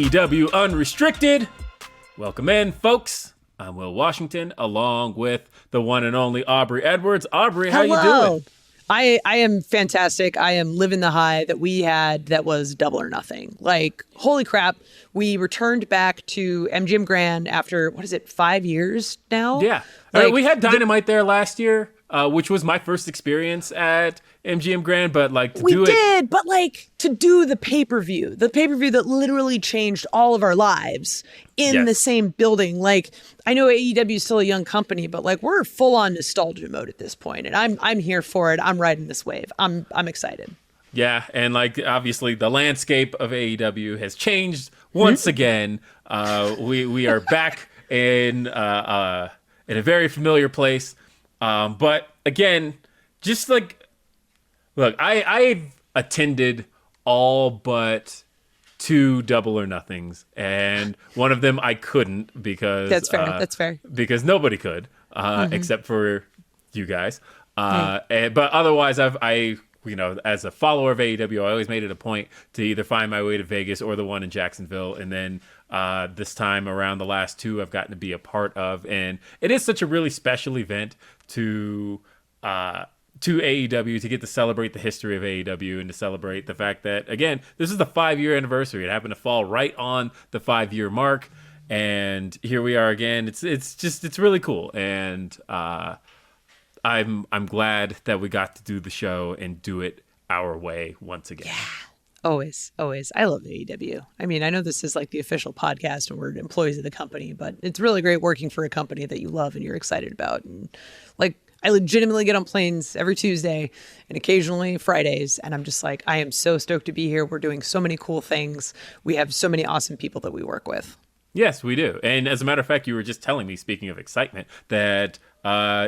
AEW Unrestricted. Welcome in, folks. I'm Will Washington, along with the one and only Aubrey Edwards. Aubrey, how you doing? I am fantastic. I am living the high that we had that was Double or Nothing. Like, holy crap. We returned back to MGM Grand after, 5 years now? Yeah. Like, we had Dynamite there last year, which was my first experience at MGM Grand, but like to do it... We did, but like to do the pay-per-view that literally changed all of our lives in the same building. Like, I know AEW is still a young company, but like we're full on nostalgia mode at this point, and I'm here for it. I'm riding this wave. I'm excited. Yeah, and like obviously the landscape of AEW has changed once again. We are back in a very familiar place, but again, just like look, I've attended all but 2 Double or Nothings, and one of them I couldn't because That's fair. Because nobody could, except for you guys. But otherwise, as a follower of AEW, I always made it a point to either find my way to Vegas or the one in Jacksonville, and then this time around, the last 2 I've gotten to be a part of, and it is such a really special event to AEW, to get to celebrate the history of AEW and to celebrate the fact that, again, this is the 5-year anniversary. It happened to fall right on the 5-year mark, and here we are again. It's really cool, and I'm glad that we got to do the show and do it our way once again. Yeah, always. I love AEW. I mean, I know this is like the official podcast and we're employees of the company, but it's really great working for a company that you love and you're excited about. And like, I legitimately get on planes every Tuesday and occasionally Fridays. And I'm just like, I am so stoked to be here. We're doing so many cool things. We have so many awesome people that we work with. Yes, we do. And as a matter of fact, you were just telling me, speaking of excitement, that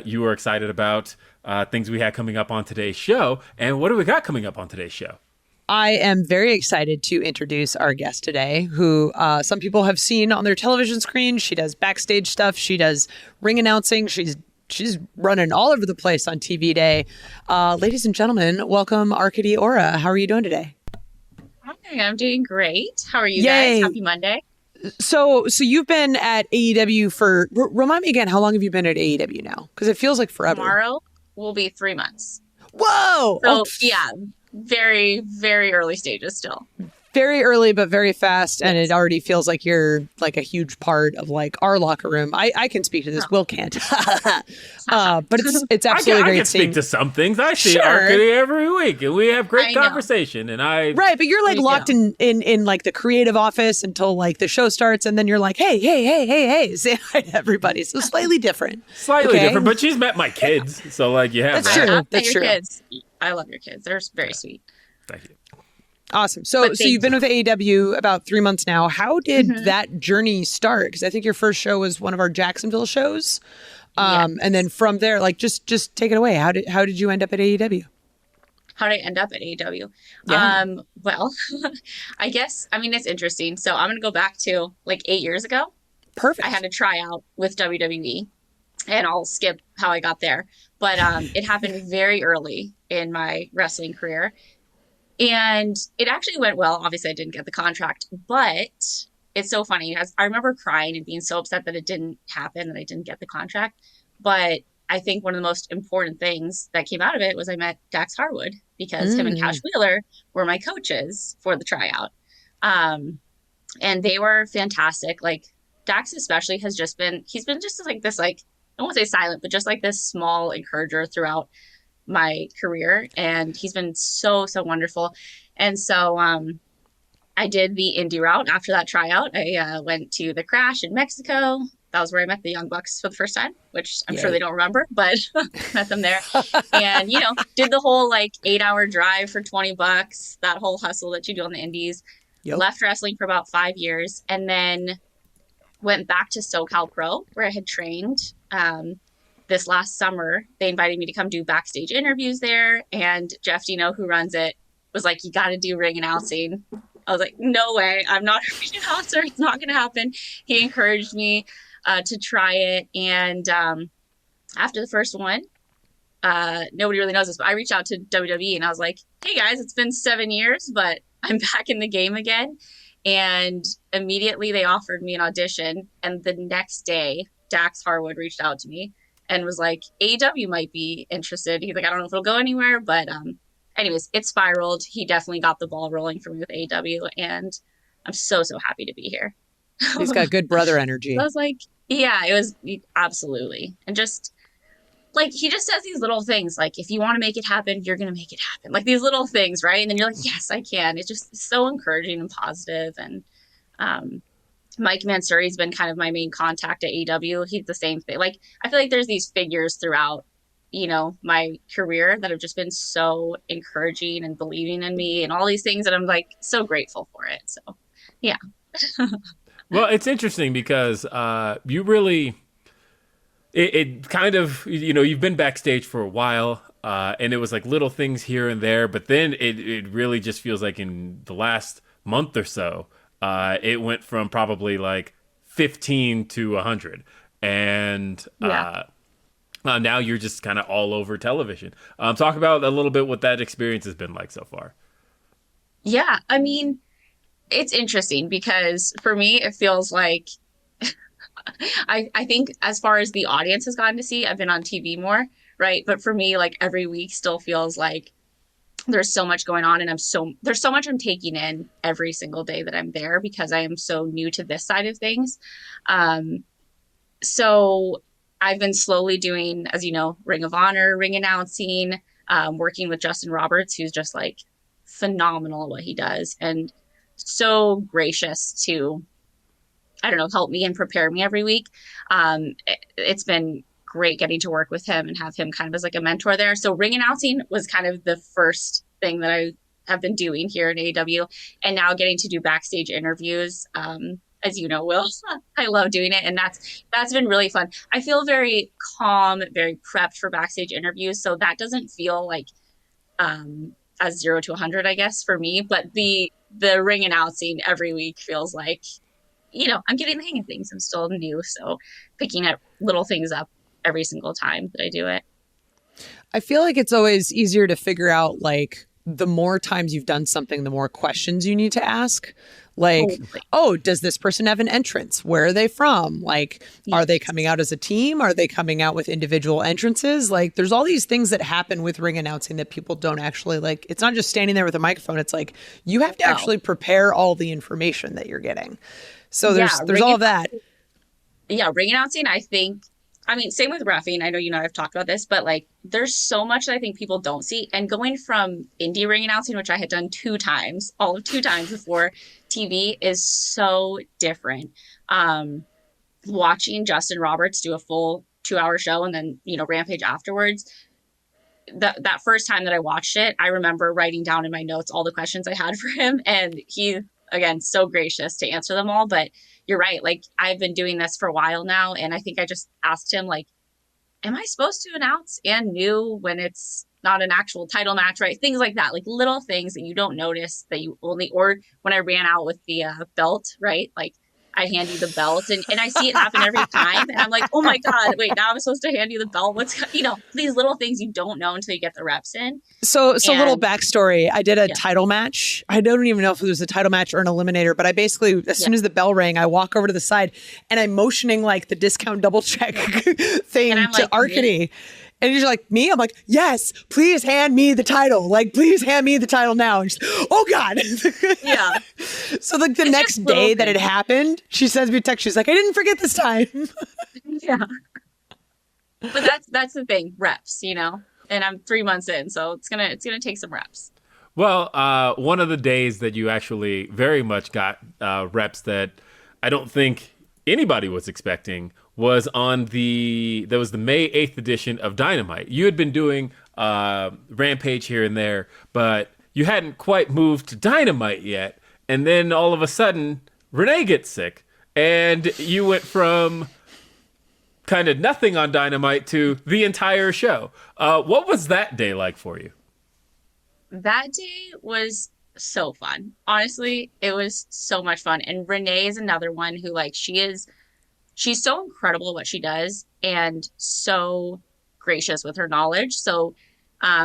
you were excited about things we had coming up on today's show. And what do we got coming up on today's show? I am very excited to introduce our guest today, who some people have seen on their television screen. She does backstage stuff. She does ring announcing. She's running all over the place on TV Day. Ladies and gentlemen, welcome Arkady Ora. How are you doing today? Hi, I'm doing great. How are you guys? Happy Monday. So you've been at AEW for, remind me again, how long have you been at AEW now? Because it feels like forever. Tomorrow will be 3 months. Whoa! So yeah, very, very early stages still. Very early, but very fast. And it already feels like you're like a huge part of like our locker room. I can speak to this. Will can't. But it's absolutely great. I can speak to some things. I see Arkady every week and we have great conversation. And right, but you're like locked in like the creative office until like the show starts. And then you're like, hey, say hi to everybody. So slightly different. Slightly different, but she's met my kids. So like you have That's true. That's true. Kids. I love your kids. They're very sweet. Thank you. Awesome. So you've been with AEW about 3 months now. How did that journey start? Because I think your first show was one of our Jacksonville shows. And then from there, like just take it away. How did you end up at AEW? How did I end up at AEW? Yeah. Well, I guess, it's interesting. So I'm going to go back to like 8 years ago. Perfect. I had a tryout with WWE, and I'll skip how I got there. But it happened very early in my wrestling career. And it actually went well. Obviously, I didn't get the contract, but it's so funny. I remember crying and being so upset that it didn't happen, that I didn't get the contract. But I think one of the most important things that came out of it was I met Dax Harwood, because him and Cash Wheeler were my coaches for the tryout. And they were fantastic. Like Dax especially he's been just like this, like, I won't say silent, but just like this small encourager throughout my career, and he's been so wonderful. And so I did the indie route after that tryout. I went to the Crash in Mexico. That was where I met the Young Bucks for the first time, which I'm sure they don't remember, but met them there. And did the whole like 8-hour drive for $20, that whole hustle that you do on the indies. Left wrestling for about 5 years, and then went back to SoCal Pro, where I had trained. This last summer, they invited me to come do backstage interviews there. And Jeff Dino, who runs it, was like, you got to do ring announcing. I was like, no way. I'm not a ring announcer. It's not going to happen. He encouraged me to try it. And after the first one, nobody really knows this, but I reached out to WWE and I was like, hey guys, it's been 7 years, but I'm back in the game again. And immediately they offered me an audition. And the next day, Dax Harwood reached out to me and was like, AEW might be interested. He's like, I don't know if it'll go anywhere, but anyways, it spiraled. He definitely got the ball rolling for me with AEW, and I'm so, so happy to be here. He's got good brother energy. I was like, yeah, it was absolutely. And just like, he just says these little things, like, if you want to make it happen, you're going to make it happen. Like these little things, right? And then you're like, yes, I can. It's just so encouraging and positive. And Mike Mansuri's been kind of my main contact at AEW. He's the same thing. Like, I feel like there's these figures throughout, you know, my career that have just been so encouraging and believing in me and all these things. And I'm like so grateful for it. So, yeah. Well, it's interesting because you really, it kind of, you know, you've been backstage for a while, and it was like little things here and there, but then it really just feels like in the last month or so, it went from probably like 15 to 100. And now you're just kind of all over television. Talk about a little bit what that experience has been like so far. Yeah. I mean, it's interesting because for me, it feels like I think as far as the audience has gotten to see, I've been on TV more, right? But for me, like every week still feels like there's so much going on, and there's so much I'm taking in every single day that I'm there because I am so new to this side of things. So I've been slowly doing, as you know, Ring of Honor, ring announcing, working with Justin Roberts, who's just like phenomenal at what he does and so gracious to, I don't know, help me and prepare me every week. It's been great getting to work with him and have him kind of as like a mentor there. So ring announcing was kind of the first thing that I have been doing here in AEW, and now getting to do backstage interviews. As you know, Will, I love doing it, and that's been really fun. I feel very calm, very prepped for backstage interviews, so that doesn't feel like as 0 to 100, I guess, for me. But the ring announcing every week feels like, you know, I'm getting the hang of things. I'm still new, so picking up little things up every single time that I do it. I feel like it's always easier to figure out, like, the more times you've done something, the more questions you need to ask. Like, oh, does this person have an entrance? Where are they from? Like, are they coming out as a team? Are they coming out with individual entrances? Like, there's all these things that happen with ring announcing that people don't actually, like, it's not just standing there with a microphone. It's like, you have to actually prepare all the information that you're getting. So there's all of that. Yeah, ring announcing, I think, I mean, same with reffing. I know you and I have talked about this, but like there's so much that I think people don't see. And going from indie ring announcing, which I had done 2 times, all of 2 times before TV, is so different. Watching Justin Roberts do a full 2-hour show and then, you know, Rampage afterwards, that first time that I watched it, I remember writing down in my notes all the questions I had for him. And he, again, so gracious to answer them all. But you're right. Like, I've been doing this for a while now. And I think I just asked him, like, am I supposed to announce and new when it's not an actual title match, right? Things like that, like little things that you don't notice that you only, or when I ran out with the belt, right? Like, I hand you the belt and I see it happen every time. And I'm like, oh my God, wait, now I'm supposed to hand you the belt. What's, you know, these little things you don't know until you get the reps in. So little backstory. I did a title match. I don't even know if it was a title match or an eliminator, but I basically, as soon as the bell rang, I walk over to the side and I'm motioning like the discount double check thing to like, Arkady. And he's like, me? I'm like, yes, please hand me the title. Like, please hand me the title now. And she's, oh God. Yeah. So like the next day that it happened, she sends me a text. She's like, I didn't forget this time. Yeah. But that's the thing, reps, you know, and I'm 3 months in, so it's gonna take some reps. Well, one of the days that you actually very much got reps that I don't think anybody was expecting was on the May 8th edition of Dynamite. You had been doing Rampage here and there, but you hadn't quite moved to Dynamite yet. And then all of a sudden, Renee gets sick, and you went from kind of nothing on Dynamite to the entire show. What was that day like for you? That day was so fun. Honestly, it was so much fun. And Renee is another one who, like, she's so incredible at what she does and so gracious with her knowledge. So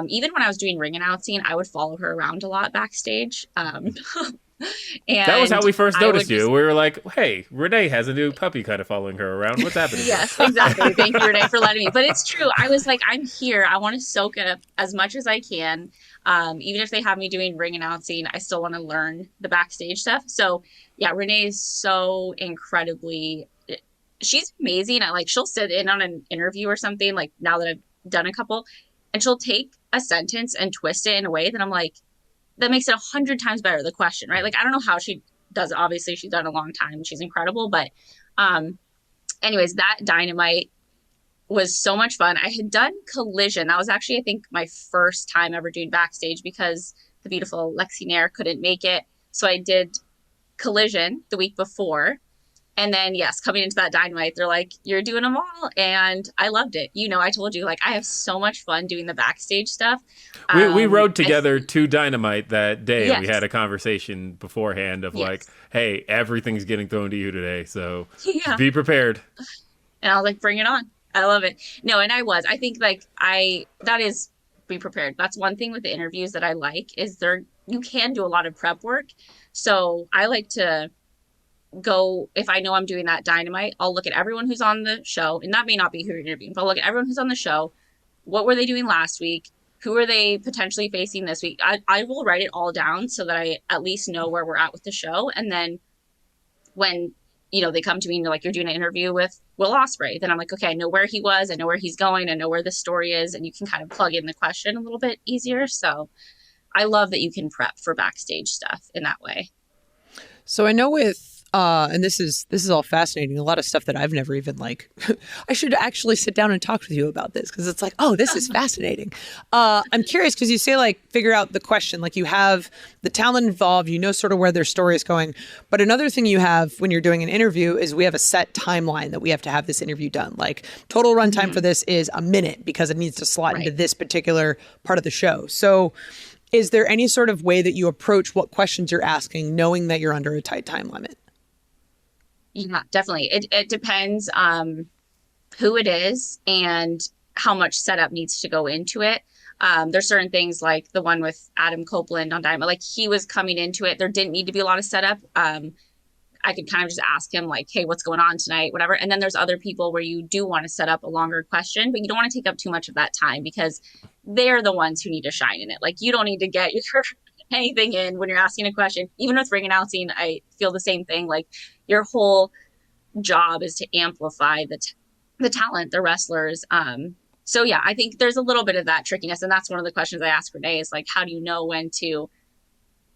even when I was doing ring announcing, I would follow her around a lot backstage. And That was how we first I would noticed you. just- We were like, hey, Renee has a new puppy kind of following her around. What's happening? Yes, exactly. Thank you, Renee, for letting me. But it's true. I was like, I'm here. I want to soak it up as much as I can. Even if they have me doing ring announcing, I still want to learn the backstage stuff. So yeah, Renee is so incredibly, she's amazing. She'll sit in on an interview or something, like now that I've done a couple, and she'll take a sentence and twist it in a way that I'm like, that makes it 100 times better, the question, right? Like, I don't know how she does it. Obviously, she's done it a long time and she's incredible. But anyways, that Dynamite was so much fun. I had done Collision. That was actually, I think, my first time ever doing backstage because the beautiful Lexi Nair couldn't make it. So I did Collision the week before. And then, yes, coming into that Dynamite, they're like, you're doing them all. And I loved it. You know, I told you, like, I have so much fun doing the backstage stuff. We rode together to Dynamite that day. Yes. We had a conversation beforehand of Yes. like, hey, everything's getting thrown to you today. So Yeah. be prepared. And I was like, bring it on. I love it. No, and I think that is be prepared. That's one thing with the interviews that I like is you can do a lot of prep work. So I like to go, if I know I'm doing that Dynamite, I'll look at everyone who's on the show, and that may not be who you're interviewing, but I'll look at everyone who's on the show. What were they doing last week? Who are they potentially facing this week? I will write it all down so that I at least know where we're at with the show. And then when, they come to me and they're like, you're doing an interview with Will Ospreay, then I'm like, okay, I know where he was, I know where he's going, I know where the story is, and you can kind of plug in the question a little bit easier. So I love that you can prep for backstage stuff in that way. So I know with and this is all fascinating. A lot of stuff that I've never even I should actually sit down and talk with you about this because it's like, oh, this is fascinating. I'm curious because you say figure out the question. Like you have the talent involved, you know sort of where their story is going. But another thing you have when you're doing an interview is we have a set timeline that we have to have this interview done. Like total runtime for this is a minute because it needs to slot into this particular part of the show. So is there any sort of way that you approach what questions you're asking, knowing that you're under a tight time limit? Yeah, definitely. It depends who it is and how much setup needs to go into it. There's certain things like the one with Adam Copeland on Diamond, like he was coming into it. There didn't need to be a lot of setup. I could kind of just ask him like, hey, what's going on tonight, whatever. And then there's other people where you do want to set up a longer question, but you don't want to take up too much of that time because they're the ones who need to shine in it. Like you don't need to get your anything in when you're asking a question. Even with ring announcing, I feel the same thing. Like your whole job is to amplify the talent, the wrestlers. So yeah, I think there's a little bit of that trickiness. And that's one of the questions I ask Renee is like, how do you know when to,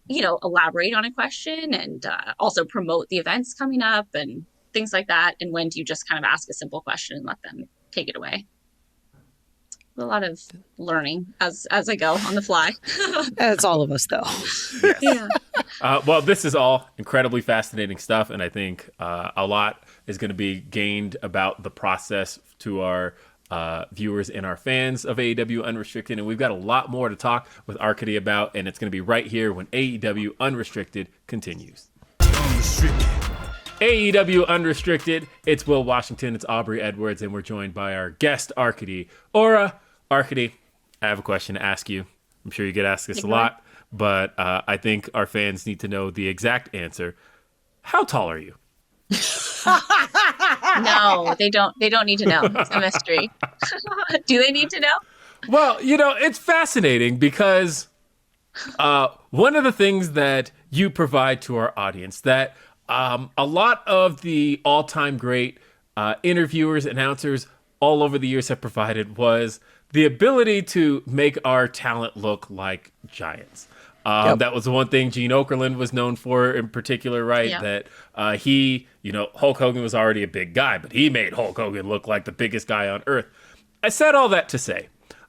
elaborate on a question and also promote the events coming up and things like that? And when do you just kind of ask a simple question and let them take it away? A lot of learning as I go on the fly. That's all of us, though. Yeah. Well, this is all incredibly fascinating stuff, and I think a lot is going to be gained about the process to our viewers and our fans of AEW Unrestricted, and we've got a lot more to talk with Arcady about, and it's going to be right here when AEW Unrestricted continues. AEW Unrestricted, it's Will Washington, it's Aubrey Edwards, and we're joined by our guest, Arcady Aura. Arcady, I have a question to ask you. I'm sure you get asked this a lot, but I think our fans need to know the exact answer. How tall are you? No, they don't need to know. It's a mystery. Do they need to know? Well, it's fascinating because one of the things that you provide to our audience that a lot of the all-time great interviewers, announcers all over the years have provided was the ability to make our talent look like giants. That was the one thing Gene Okerlund was known for in particular, right? Yeah. That Hulk Hogan was already a big guy, but he made Hulk Hogan look like the biggest guy on earth. I said all that to say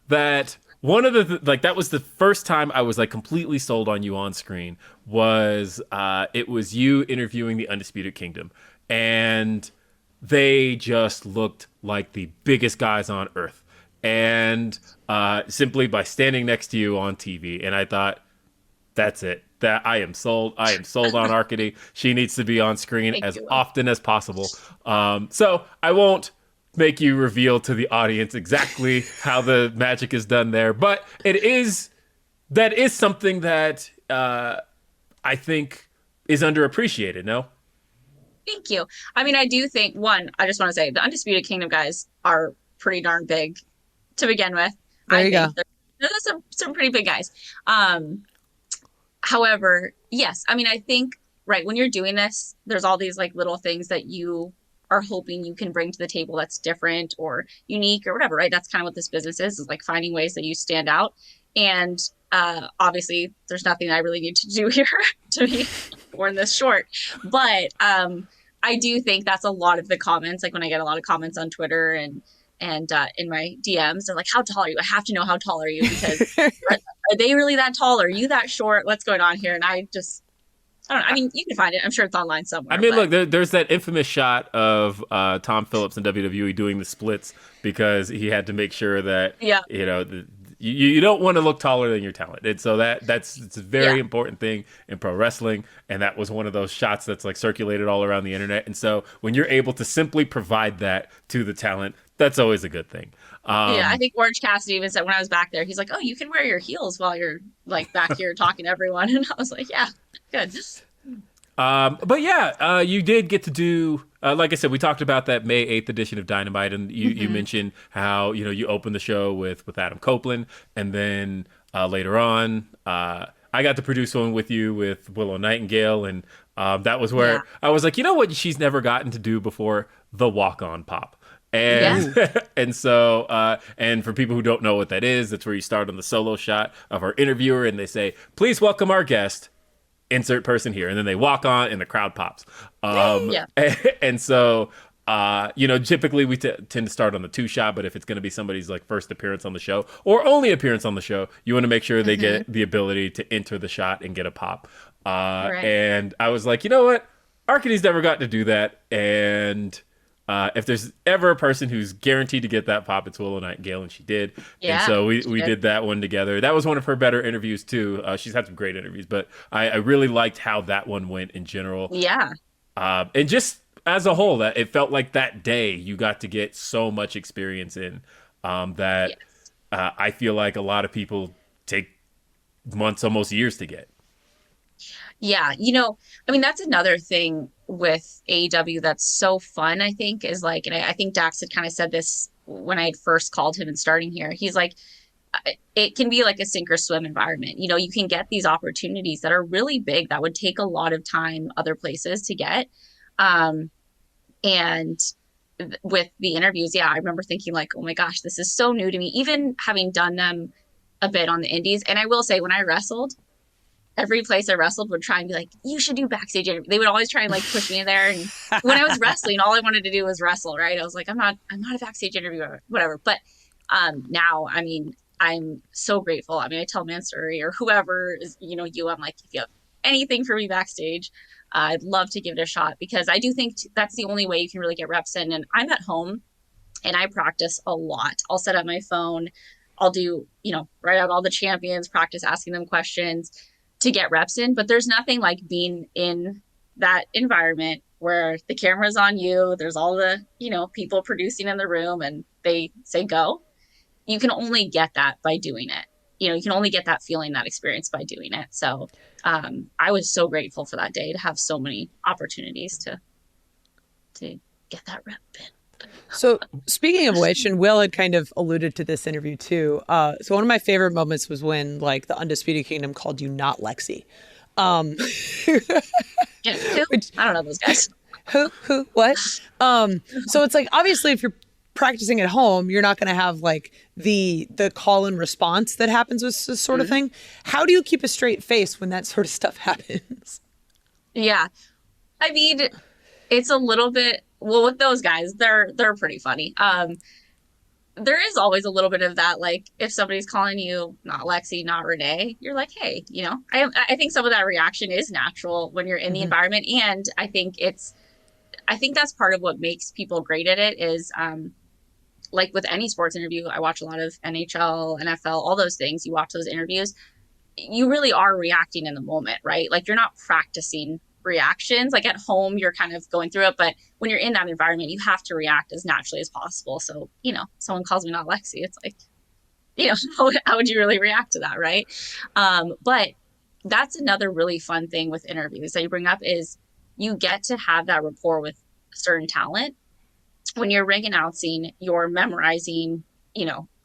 that one of the that was the first time I was completely sold on you on screen was it was you interviewing the Undisputed Kingdom, and they just looked like the biggest guys on earth, and simply by standing next to you on TV, and I thought, that's it. That I am sold. I am sold on Arcady. She needs to be on screen as often as possible. So I won't make you reveal to the audience exactly how the magic is done there, but that is something that I think is underappreciated. No. Thank you. I mean, I do think, one, I just want to say the Undisputed Kingdom guys are pretty darn big to begin with. There you go. They're some pretty big guys. However, yes, I mean, I think, right, when you're doing this, there's all these like little things that you are hoping you can bring to the table that's different or unique or whatever, right? That's kind of what this business is like finding ways that you stand out. And obviously, there's nothing I really need to do here to be worn this short. But I do think that's a lot of the comments. Like when I get a lot of comments on Twitter and in my DMs, they're like, "How tall are you? I have to know how tall are you because are they really that tall? Are you that short? What's going on here?" And I don't know. I mean, you can find it. I'm sure it's online somewhere. I mean, look, there's that infamous shot of Tom Phillips in WWE doing the splits because he had to make sure that, you know, you don't want to look taller than your talent. And so it's a very important thing in pro wrestling. And that was one of those shots that's like circulated all around the internet. And so when you're able to simply provide that to the talent, that's always a good thing. I think Orange Cassidy even said when I was back there, he's like, "Oh, you can wear your heels while you're like back here talking to everyone." And I was like, "Yeah, good." But yeah, you did get to do, like I said, we talked about that May 8th edition of Dynamite, and you mentioned how, you know, you opened the show with Adam Copeland, and then later on, I got to produce one with you with Willow Nightingale, and that was where I was like, you know what she's never gotten to do before? The walk-on pop. And and so and for people who don't know what that is, that's where you start on the solo shot of our interviewer, and they say, "Please welcome our guest, insert person here," and then they walk on and the crowd pops. And so you know, typically we tend to start on the two shot, but if it's going to be somebody's like first appearance on the show or only appearance on the show, you want to make sure they get the ability to enter the shot and get a pop. And I was like, you know what, Arkady's never got to do that, and if there's ever a person who's guaranteed to get that pop, it's Willow Nightingale, and she did. And so we did that one together. That was one of her better interviews too. She's had some great interviews, but I really liked how that one went in general. And just as a whole, that it felt like that day you got to get so much experience in that I feel like a lot of people take months, almost years to get. Yeah, you know, I mean, that's another thing with AEW that's so fun, I think, is like, and I think Dax had kind of said this when I had first called him and starting here. He's like, it can be like a sink or swim environment. You know, you can get these opportunities that are really big that would take a lot of time other places to get. And with the interviews, I remember thinking like, oh my gosh, this is so new to me, even having done them a bit on the indies. And I will say, when I wrestled, every place I wrestled would try and be like, you should do backstage interview. They would always try and like push me in there. And when I was wrestling, all I wanted to do was wrestle, right? I was like, I'm not a backstage interviewer, whatever. But now, I mean, I'm so grateful. I mean, I tell Mansouri or whoever is, you know, I'm like, if you have anything for me backstage, I'd love to give it a shot, because I do think that's the only way you can really get reps in. And I'm at home and I practice a lot. I'll set up my phone. I'll do, you know, write out all the champions, practice asking them questions to get reps in. But there's nothing like being in that environment where the camera's on you. There's all the, you know, people producing in the room and they say go. You can only get that by doing it. You know, you can only get that feeling, that experience by doing it. So I was so grateful for that day to have so many opportunities to get that rep in. So speaking of which, and Will had kind of alluded to this interview too. So one of my favorite moments was when like the Undisputed Kingdom called you not Lexi. Which, I don't know those guys. Who, what? So it's like, obviously if you're practicing at home, you're not going to have like the call and response that happens with this sort of thing. How do you keep a straight face when that sort of stuff happens? Yeah. I mean, it's a little bit, well, with those guys, they're pretty funny. There is always a little bit of that, like if somebody's calling you not Lexi, not Renee, you're like, hey, you know, I think some of that reaction is natural when you're in the environment. And I think that's part of what makes people great at it is, like with any sports interview, I watch a lot of NHL, NFL, all those things. You watch those interviews, you really are reacting in the moment, right? Like you're not practicing reactions. Like at home, you're kind of going through it, but when you're in that environment, you have to react as naturally as possible. So, you know, someone calls me not Lexi, it's like, you know, how would you really react to that, right? But that's another really fun thing with interviews that you bring up is you get to have that rapport with certain talent. When you're ring announcing, you're memorizing,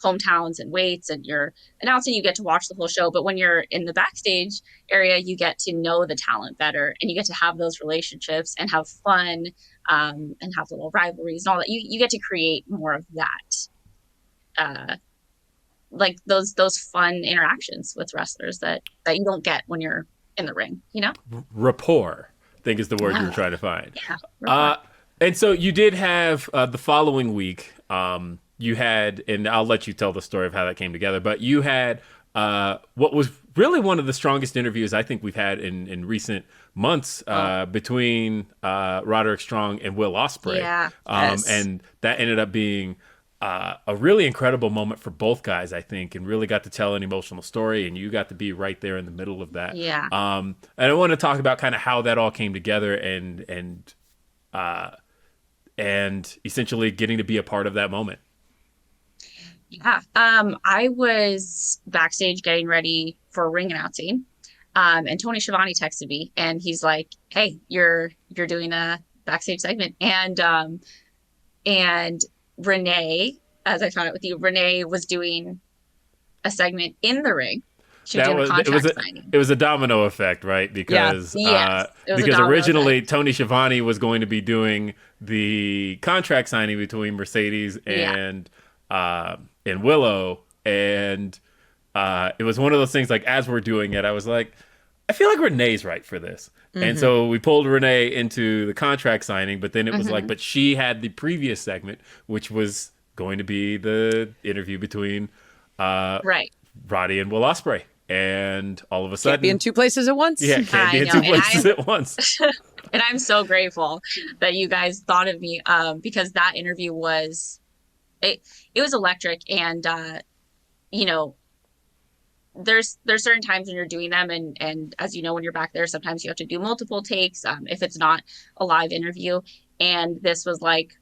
hometowns and weights, and you're announcing, you get to watch the whole show. But when you're in the backstage area, you get to know the talent better, and you get to have those relationships and have fun, and have little rivalries and all that. You get to create more of that, like those fun interactions with wrestlers that you don't get when you're in the ring. Rapport, I think, is the word you were trying to find. Yeah. And so you did have the following week, you had, and I'll let you tell the story of how that came together, but you had what was really one of the strongest interviews I think we've had in recent months between Roderick Strong and Will Ospreay. Yeah. Yes. And that ended up being a really incredible moment for both guys, I think, and really got to tell an emotional story, and you got to be right there in the middle of that. Yeah. And I want to talk about kind of how that all came together and essentially getting to be a part of that moment. Yeah. I was backstage getting ready for ring announcing. And Tony Schiavone texted me and he's like, "Hey, you're doing a backstage segment." And Renee, as I found out with you, Renee was doing a segment in the ring. She was doing a contract signing. It was a domino effect, right? Because Yes, it was a because domino originally effect. Tony Schiavone was going to be doing the contract signing between Mercedes and Willow, and it was one of those things, like, as we're doing it, I was like, I feel like Renee's right for this. And so we pulled Renee into the contract signing, but then it was like, but she had the previous segment, which was going to be the interview between Right. Roddy and Will Ospreay. And all of a sudden, Can't be in two places at once. yeah, can't be I in know, two and places at once. And I'm so grateful that you guys thought of me, because that interview was it was electric. And there's certain times when you're doing them, and as you know, when you're back there, sometimes you have to do multiple takes, if it's not a live interview. And this was like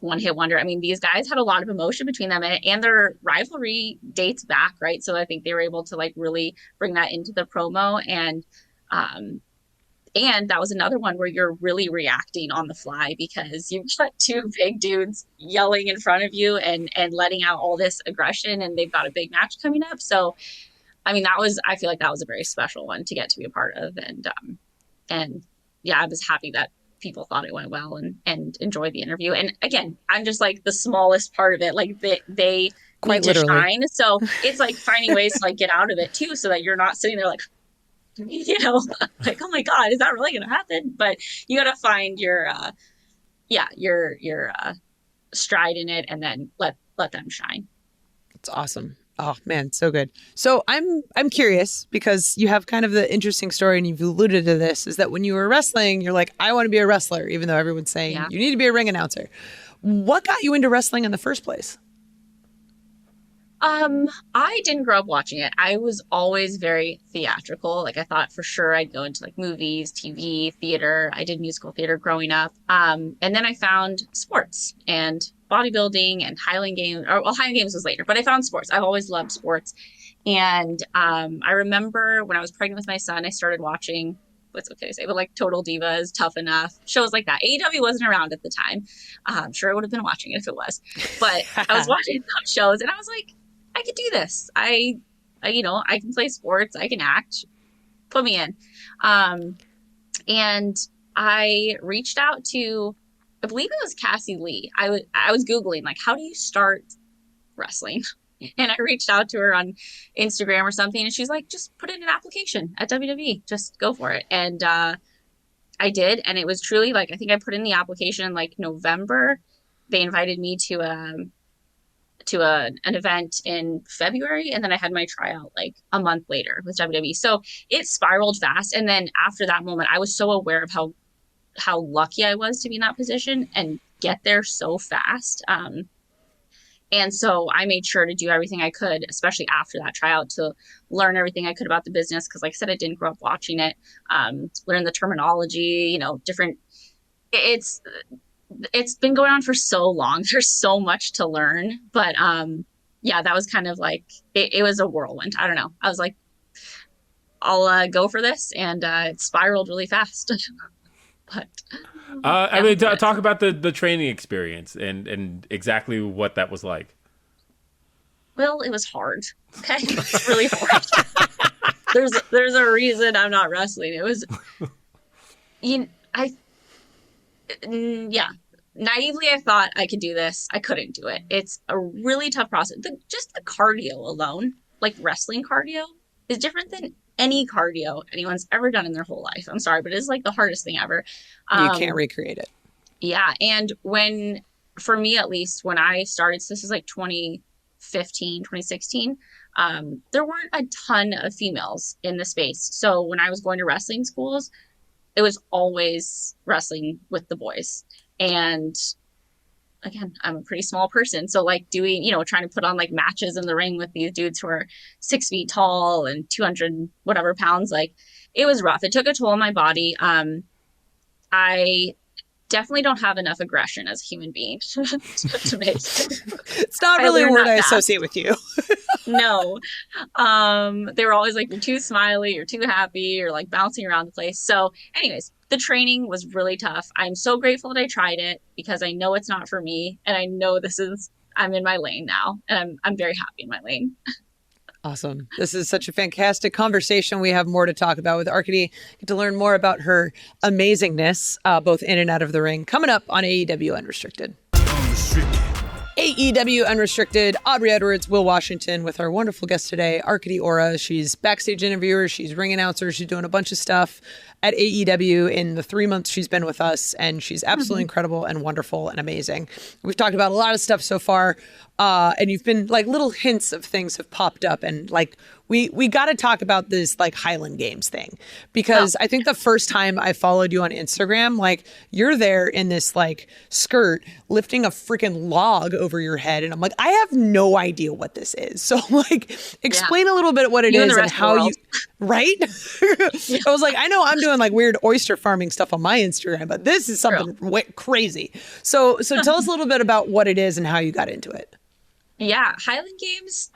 one hit wonder. I mean, these guys had a lot of emotion between them, and their rivalry dates back, right? So I think they were able to like really bring that into the promo. And that was another one where you're really reacting on the fly because you've got two big dudes yelling in front of you and letting out all this aggression, and they've got a big match coming up. So, I mean, I feel like that was a very special one to get to be a part of. And yeah, I was happy that people thought it went well and enjoyed the interview. And again, I'm just like the smallest part of it. Like they Quite need to literally. shine. So it's like finding ways to like get out of it too, so that you're not sitting there like, like, oh my God, is that really going to happen? But you got to find your stride in it, and then let them shine. It's awesome. Oh man, so good. So I'm curious, because you have kind of the interesting story, and you've alluded to this, is that when you were wrestling, you're like, I want to be a wrestler, even though everyone's saying you need to be a ring announcer. What got you into wrestling in the first place? I didn't grow up watching it. I was always very theatrical. Like, I thought for sure I'd go into like movies, TV, theater. I did musical theater growing up. And then I found sports and bodybuilding and Highland Games. Highland Games was later, but I found sports. I've always loved sports. And I remember when I was pregnant with my son, I started watching, what's okay to say, but like Total Divas, Tough Enough, shows like that. AEW wasn't around at the time. I'm sure I would have been watching it if it was. But I was watching those shows, and I was like, I could do this. I can play sports. I can act. Put me in. And I reached out to, I believe it was Cassie Lee. I was Googling, like, how do you start wrestling? And I reached out to her on Instagram or something, and she's like, just put in an application at WWE. Just go for it. And I did. And it was truly like, I think I put in the application in like November. They invited me to an event in February, and then I had my tryout like a month later with WWE. So it spiraled fast. And then after that moment, I was so aware of how lucky I was to be in that position and get there so fast. And so I made sure to do everything I could, especially after that tryout, to learn everything I could about the business. Because like I said, I didn't grow up watching it. Learn the terminology, different. It's been going on for so long. There's so much to learn. But yeah, that was kind of like, it was a whirlwind. I don't know. I was like, I'll go for this. And it spiraled really fast. But I that mean, was it. talk about the training experience and exactly what that was like. Well, it was hard. Okay. It's really hard. There's a reason I'm not wrestling. It was, I yeah. Naively, I thought I could do this. I couldn't do it. It's a really tough process. Just the cardio alone, like wrestling cardio, is different than any cardio anyone's ever done in their whole life. I'm sorry, but it's like the hardest thing ever. You can't recreate it. Yeah. And for me at least, when I started, so this is like 2015, 2016, there weren't a ton of females in the space. So when I was going to wrestling schools, it was always wrestling with the boys. And again, I'm a pretty small person. So like doing, trying to put on like matches in the ring with these dudes who are 6 feet tall and 200 whatever pounds, like it was rough. It took a toll on my body. I definitely don't have enough aggression as a human being to make It's not really a word I associate with you. No. They were always like, you're too smiley, you're too happy, you're like bouncing around the place. So anyways, the training was really tough. I'm so grateful that I tried it because I know it's not for me. And I know I'm in my lane now. And I'm very happy in my lane. Awesome. This is such a fantastic conversation. We have more to talk about with Arkady. Get to learn more about her amazingness, both in and out of the ring, coming up on AEW Unrestricted. AEW Unrestricted, Aubrey Edwards, Will Washington, with our wonderful guest today, Arkady Ora. She's backstage interviewer, she's ring announcer, she's doing a bunch of stuff at AEW in the 3 months she's been with us, and she's absolutely incredible and wonderful and amazing. We've talked about a lot of stuff so far, and you've been like little hints of things have popped up, and like we got to talk about this like Highland Games thing, because I think the first time I followed you on Instagram, like you're there in this like skirt lifting a freaking log over your head, and I'm like, I have no idea what this is. So like explain a little bit what it is and how you right? I was like, I know I'm doing like weird oyster farming stuff on my Instagram, but this is something crazy. So tell us a little bit about what it is and how you got into it. Yeah, Highland Games,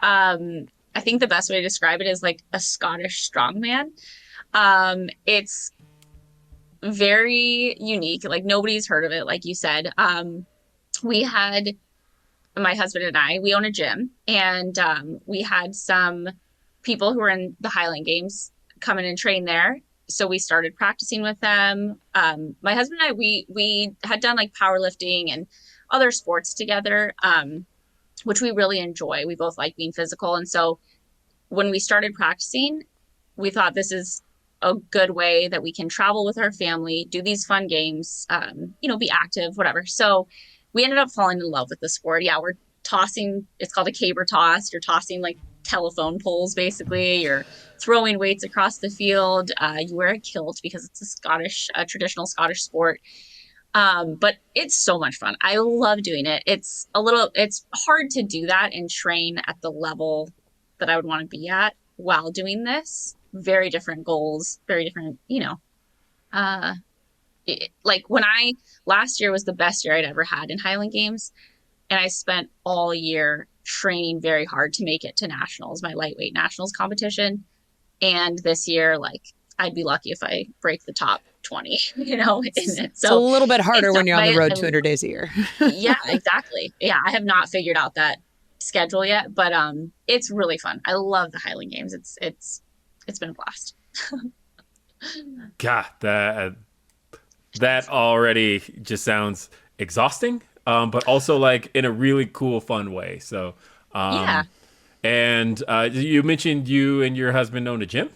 I think the best way to describe it is like a Scottish strongman. It's very unique. Like nobody's heard of it, like you said. We had my husband and I, we own a gym, and we had some people who were in the Highland Games come in and train there. So we started practicing with them. My husband and I, we had done like powerlifting and other sports together, which we really enjoy. We both like being physical. And so when we started practicing, we thought this is a good way that we can travel with our family, do these fun games, be active, whatever. So we ended up falling in love with the sport. Yeah, we're tossing, it's called a caber toss. You're tossing like telephone poles, basically. You're throwing weights across the field. You wear a kilt because it's a traditional Scottish sport. But it's so much fun. I love doing it. It's hard to do that and train at the level that I would want to be at while doing this. Very different goals, very different, last year was the best year I'd ever had in Highland Games. And I spent all year training very hard to make it to nationals, my lightweight nationals competition. And this year, like, I'd be lucky if I break the top 20, in it. So it's a little bit harder when you're on the road 200 days a year. Yeah, exactly. Yeah, I have not figured out that schedule yet, but it's really fun. I love the Highland Games. It's been a blast. God, that already just sounds exhausting, but also like in a really cool, fun way. So, yeah. And you mentioned you and your husband own a gym?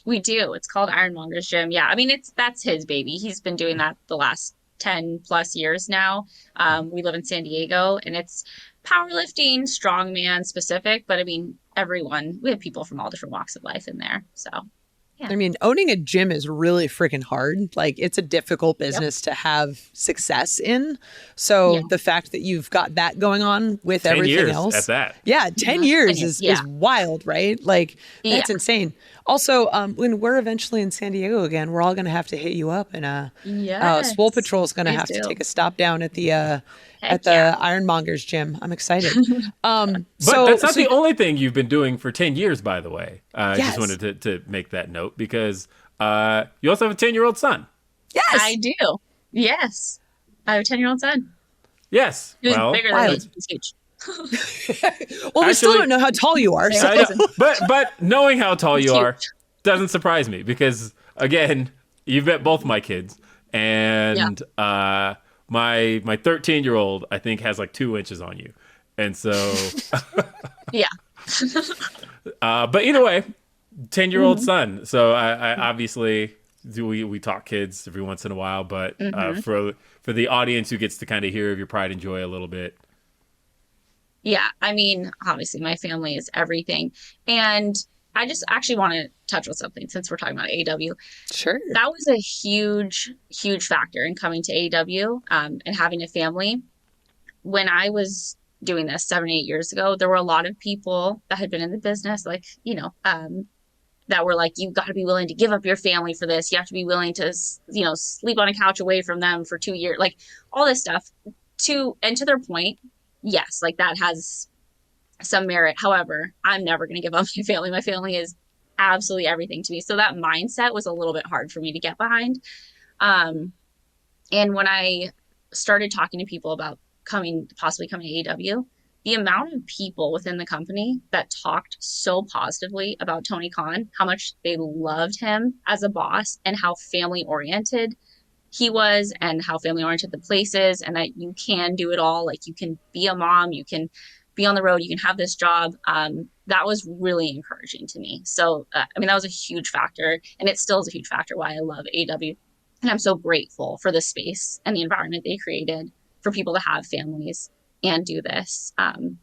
We do. It's called Ironmonger's Gym. Yeah. I mean, that's his baby. He's been doing that the last 10 plus years now. We live in San Diego, and it's powerlifting, strongman specific, but I mean, we have people from all different walks of life in there. So, yeah. I mean, owning a gym is really freaking hard. Like, it's a difficult business to have success in. So the fact that you've got that going on with 10 everything years else. at that. Yeah, 10 years is wild, right? Like, that's insane. Also, when we're eventually in San Diego again, we're all going to have to hit you up, and Swole Patrol is going to have to take a stop down at the at the Ironmongers gym. I'm excited. But that's not the only thing you've been doing for 10 years, by the way. I Yes. just wanted to make that note because you also have a 10-year-old son. Yes, I do. Yes. I have a 10-year-old son. Yes. Who's Well, bigger than me. He's huge. well, we still Actually- don't know how tall you are. So. I know, but knowing how tall you Cute. are doesn't surprise me because, again, you've met both my kids. And my 13-year-old, I think, has like 2 inches on you. And so... Yeah. but either way, 10-year-old son. So I obviously we talk kids every once in a while, but for the audience who gets to kind of hear of your pride and joy a little bit. Yeah. I mean, obviously, my family is everything. And I just actually want to touch on something since we're talking about AEW. Sure. That was a huge, huge factor in coming to AEW and having a family. When I was doing this 7, 8 years ago, there were a lot of people that had been in the business, like, that were like, you've got to be willing to give up your family for this. You have to be willing to, sleep on a couch away from them for 2 years, like all this stuff. To their point, yes, like that has some merit. However, I'm never going to give up my family. My family is absolutely everything to me. So that mindset was a little bit hard for me to get behind. And when I started talking to people about possibly coming to AEW, the amount of people within the company that talked so positively about Tony Khan, how much they loved him as a boss and how family oriented he was and how family oriented the place is, and that you can do it all. Like you can be a mom, you can be on the road, you can have this job. That was really encouraging to me. So, that was a huge factor, and it still is a huge factor why I love AEW. And I'm so grateful for the space and the environment they created for people to have families and do this,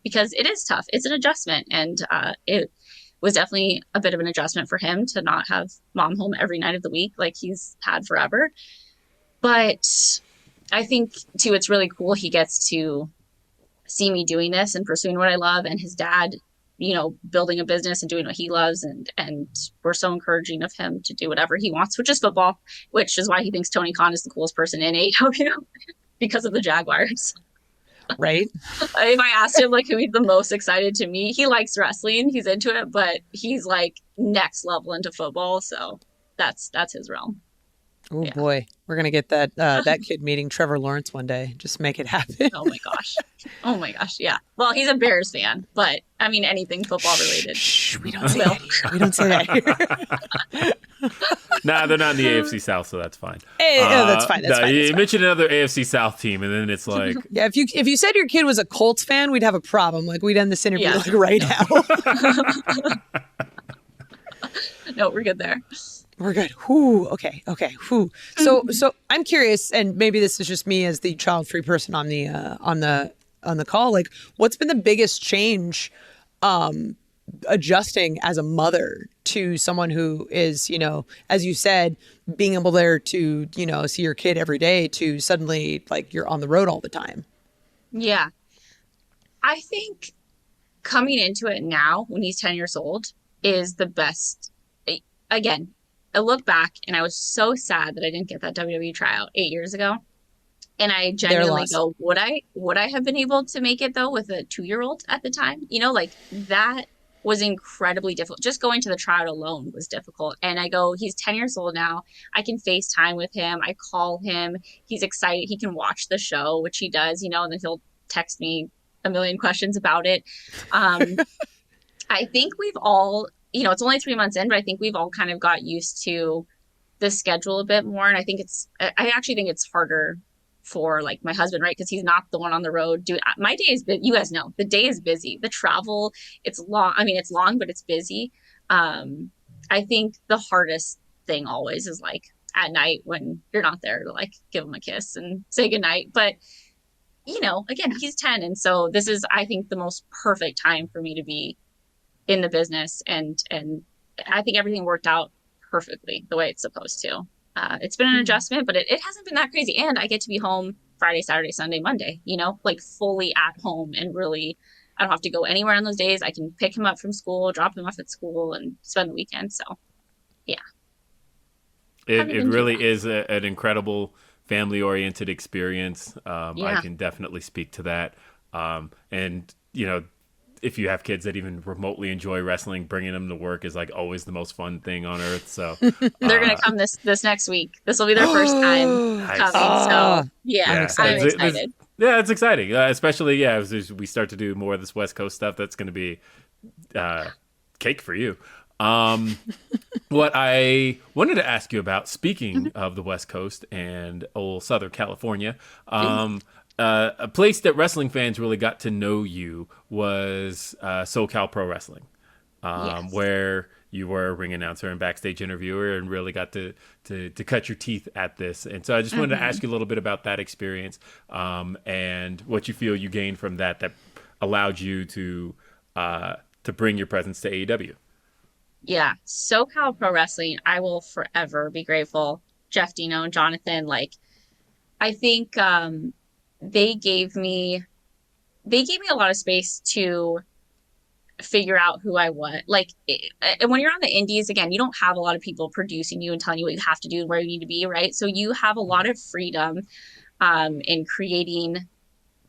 because it is tough. It's an adjustment, and it was definitely a bit of an adjustment for him to not have mom home every night of the week like he's had forever. But I think, too, it's really cool he gets to see me doing this and pursuing what I love, and his dad, building a business and doing what he loves. And we're so encouraging of him to do whatever he wants, which is football, which is why he thinks Tony Khan is the coolest person in AEW because of the Jaguars. Right. If I asked him, like, who he's the most excited to meet, he likes wrestling. He's into it, but he's like next level into football. So that's his realm. Oh Yeah. boy, we're gonna get that that kid meeting Trevor Lawrence one day. Just make it happen. Oh my gosh. Yeah. Well, he's a Bears fan, but anything football related. Shh, we don't say that here. We don't say that here. Nah, they're not in the AFC South, so that's fine. Hey, no, that's fine. That's fine. You That's fine. mentioned another AFC South team, and then it's like, Yeah, if you said your kid was a Colts fan, we'd have a problem. Like we'd end this interview Yeah. like right now. No, we're good there. We're good. Whew. Okay. Whew. So I'm curious, and maybe this is just me as the child-free person on the call. Like, what's been the biggest change, adjusting as a mother to someone who is, as you said, being able there to, see your kid every day to suddenly like you're on the road all the time. Yeah. I think coming into it now when he's 10 years old is the best. Again, I look back and I was so sad that I didn't get that WWE tryout 8 years ago. And I genuinely go, would I have been able to make it though with a 2-year-old at the time? Like that was incredibly difficult. Just going to the tryout alone was difficult. And I go, he's 10 years old now. I can FaceTime with him. I call him. He's excited. He can watch the show, which he does, and then he'll text me a million questions about it. I think we've all, it's only 3 months in, but I think we've all kind of got used to the schedule a bit more. And I actually think it's harder for like my husband, right? Because he's not the one on the road. My day is, you guys know, the day is busy. The travel, it's long. It's long, but it's busy. I think the hardest thing always is like at night when you're not there to like give him a kiss and say goodnight. But, again, he's 10. And so this is, I think, the most perfect time for me to be in the business. And I think everything worked out perfectly the way it's supposed to. It's been an adjustment, but it hasn't been that crazy. And I get to be home Friday, Saturday, Sunday, Monday, like fully at home, and really, I don't have to go anywhere on those days. I can pick him up from school, drop him off at school, and spend the weekend. So, yeah. it really is an incredible family-oriented experience. I Yeah. can definitely speak to that. And if you have kids that even remotely enjoy wrestling, bringing them to work is like always the most fun thing on earth. So They're gonna come this next week. This will be their first time nice. coming. So I'm yeah, excited. I'm excited. Yeah, it's exciting, especially as we start to do more of this West Coast stuff. That's going to be cake for you. What I wanted to ask you about, speaking of the West Coast and old Southern California, a place that wrestling fans really got to know you was SoCal Pro Wrestling, Yes. where you were a ring announcer and backstage interviewer and really got to cut your teeth at this. And so I just wanted to ask you a little bit about that experience, and what you feel you gained from that allowed you to bring your presence to AEW. Yeah, SoCal Pro Wrestling, I will forever be grateful. Jeff Dino and Jonathan, like I think they gave me a lot of space to figure out who I was. Like and when you're on the indies, again, you don't have a lot of people producing you and telling you what you have to do and where you need to be, right? So you have a lot of freedom in creating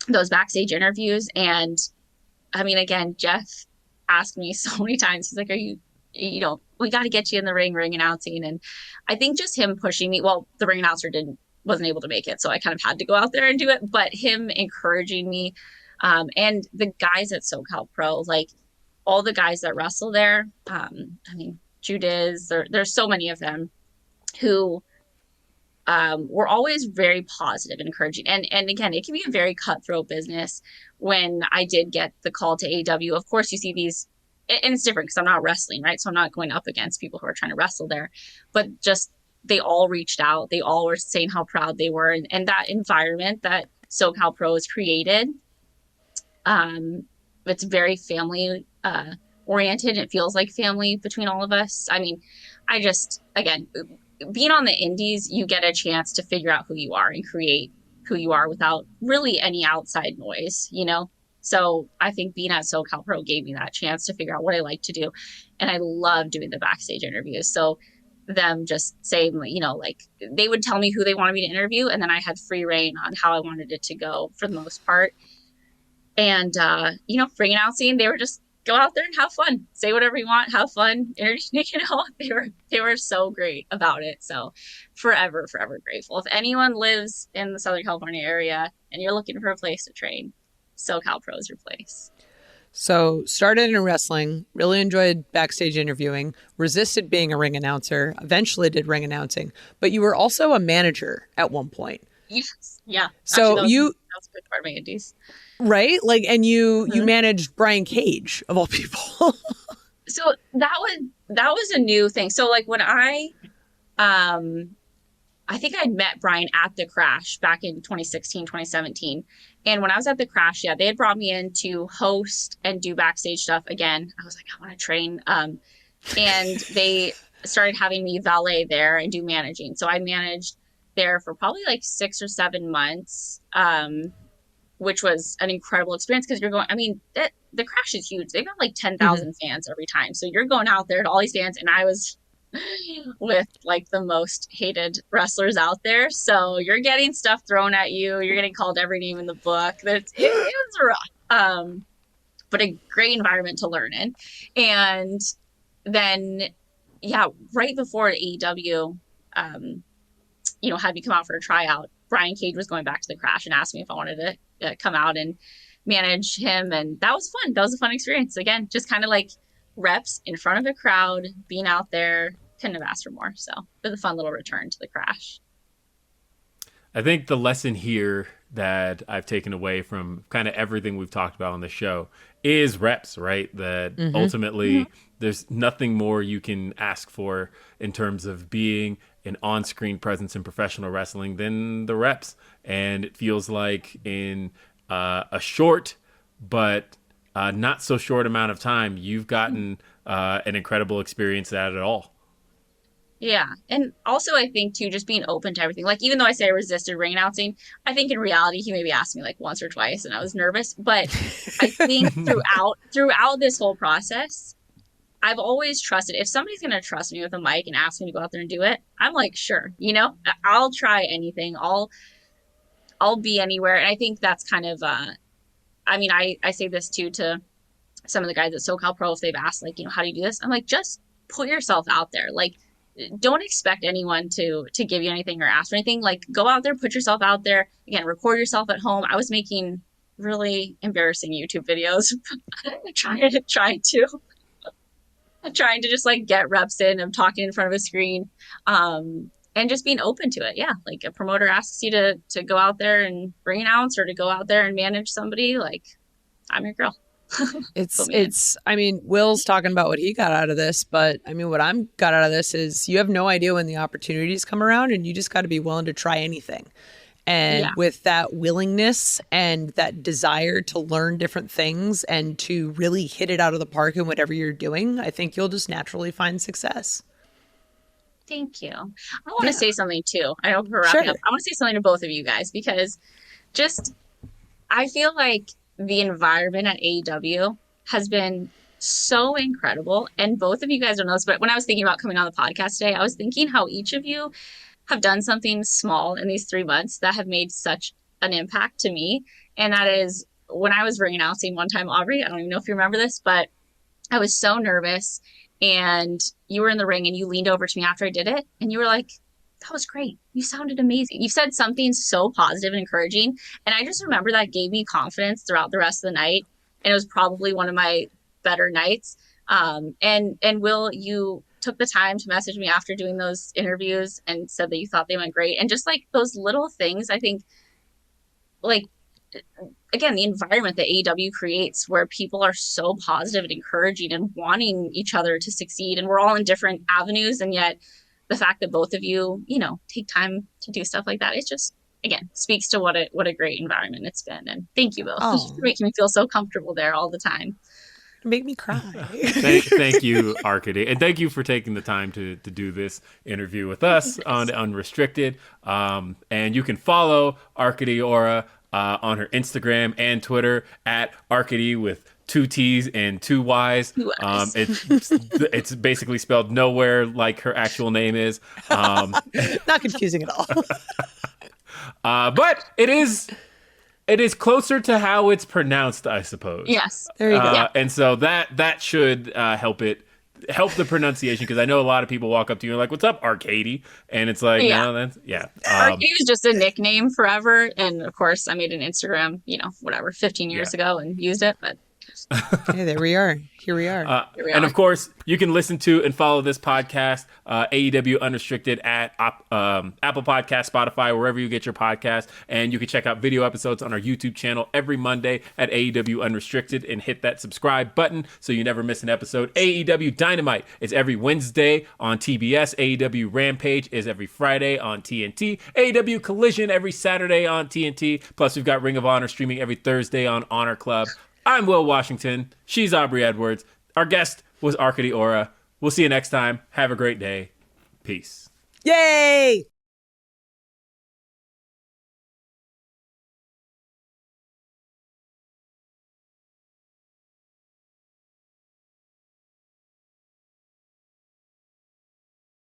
those backstage interviews. And I mean, again, Jeff asked me so many times, he's like, we got to get you in the ring announcing. And I think just him pushing me, well, the ring announcer wasn't able to make it, so I kind of had to go out there and do it, but him encouraging me, and the guys at SoCal Pro, like all the guys that wrestle there, I mean, Judiz, there's so many of them who were always very positive and encouraging. And again, it can be a very cutthroat business. When I did get the call to AEW, of course, you see these, and it's different because I'm not wrestling, right? So I'm not going up against people who are trying to wrestle there, but just they all reached out. They all were saying how proud they were. And that environment that SoCal Pro has created, it's very family oriented. It feels like family between all of us. I mean, again, being on the indies, you get a chance to figure out who you are and create who you are without really any outside noise, So I think being at SoCal Pro gave me that chance to figure out what I like to do. And I love doing the backstage interviews. So them just saying, like they would tell me who they wanted me to interview, and then I had free reign on how I wanted it to go for the most part. And, ring announcing, they were just go out there and have fun, say whatever you want, have fun. They were so great about it. So forever grateful. If anyone lives in the Southern California area and you're looking for a place to train, SoCal Pro is your place. So started in wrestling, really enjoyed backstage interviewing, resisted being a ring announcer, eventually did ring announcing, but you were also a manager at one point. Yes. Yeah. So actually, that was a big part of my indies. Right? Like, and you managed Brian Cage of all people. So that was a new thing. So like when I think I'd met Brian at the Crash back in 2016, 2017. And when I was at the Crash, they had brought me in to host and do backstage stuff. Again, I was like, I want to train. And they started having me valet there and do managing. So I managed there for probably like 6 or 7 months, which was an incredible experience because you're going, I mean, the Crash is huge. They've got like 10,000 fans every time. So you're going out there to all these fans, and I was with like the most hated wrestlers out there. So you're getting stuff thrown at you. You're getting called every name in the book. It was rough. But a great environment to learn in. And then, right before AEW, had me come out for a tryout, Brian Cage was going back to the Crash and asked me if I wanted to come out and manage him. And that was fun. That was a fun experience. Again, just kind of like reps in front of a crowd, being out there, couldn't have asked for more. So it was a fun little return to the Crash. I think the lesson here that I've taken away from kind of everything we've talked about on the show is reps, right? That ultimately there's nothing more you can ask for in terms of being an on-screen presence in professional wrestling than the reps. And it feels like in a short but not so short amount of time, you've gotten an incredible experience at it all. Yeah. And also I think too, just being open to everything. Like, even though I say I resisted ring announcing, I think in reality, he maybe asked me like once or twice and I was nervous. But I think throughout this whole process, I've always trusted if somebody's going to trust me with a mic and ask me to go out there and do it, I'm like, sure, you know, I'll try anything. I'll be anywhere. And I think that's kind of, I mean, I say this too to some of the guys at SoCal Pro, if they've asked, like, you know, how do you do this? I'm like, just put yourself out there. Like, don't expect anyone to give you anything or ask for anything. Like, go out there, put yourself out there. Again, record yourself at home. I was making really embarrassing YouTube videos, trying to just like get reps in of talking in front of a screen, and just being open to it. Yeah, like a promoter asks you to go out there and bring an ounce or to go out there and manage somebody, like, I'm your girl. I mean, Will's talking about what he got out of this, but I mean, what I'm got out of this is you have no idea when the opportunities come around, and you just got to be willing to try anything. And with that willingness and that desire to learn different things and to really hit it out of the park in whatever you're doing, I think you'll just naturally find success. Thank you. I want to say something too. I hope we're wrapping up. I want to say something to both of you guys, because I feel like the environment at AEW has been so incredible. And both of you guys don't know this, but when I was thinking about coming on the podcast today, I was thinking how each of you have done something small in these 3 months that have made such an impact to me. And that is when I was ring announcing one time, Aubrey, I don't even know if you remember this, but I was so nervous, and you were in the ring and you leaned over to me after I did it. And you were like, that was great. You sounded amazing. You said something so positive and encouraging. And I just remember that gave me confidence throughout the rest of the night. And it was probably one of my better nights. And Will, you took the time to message me after doing those interviews and said that you thought they went great. And just like those little things, I think, like, again, the environment that AEW creates where people are so positive and encouraging and wanting each other to succeed. And we're all in different avenues. And yet the fact that both of you, you know, take time to do stuff like that, it just, again, speaks to what a great environment it's been. And thank you, Bill, for making me feel so comfortable there all the time. Make me cry. Thank you, Arcady. And thank you for taking the time to do this interview with us on Unrestricted. And you can follow Arcady Aura on her Instagram and Twitter at Arcady with 2 T's and 2 Y's. It's basically spelled nowhere like her actual name is. Not confusing at all. But it is closer to how it's pronounced, I suppose. Yes. There you go. And so that should help the pronunciation, because I know a lot of people walk up to you and are like, what's up, Arcady? And it's like, no, that's, Arcady was just a nickname forever. And of course, I made an Instagram, 15 years ago and used it. But hey, there we are. Here we are. And of course, you can listen to and follow this podcast, AEW Unrestricted, at Apple Podcasts, Spotify, wherever you get your podcast. And you can check out video episodes on our YouTube channel every Monday at AEW Unrestricted, and hit that subscribe button so you never miss an episode. AEW Dynamite is every Wednesday on TBS. AEW Rampage is every Friday on TNT. AEW Collision every Saturday on TNT. Plus, we've got Ring of Honor streaming every Thursday on Honor Club. I'm Will Washington. She's Aubrey Edwards. Our guest was Arcady Aura. We'll see you next time. Have a great day. Peace. Yay!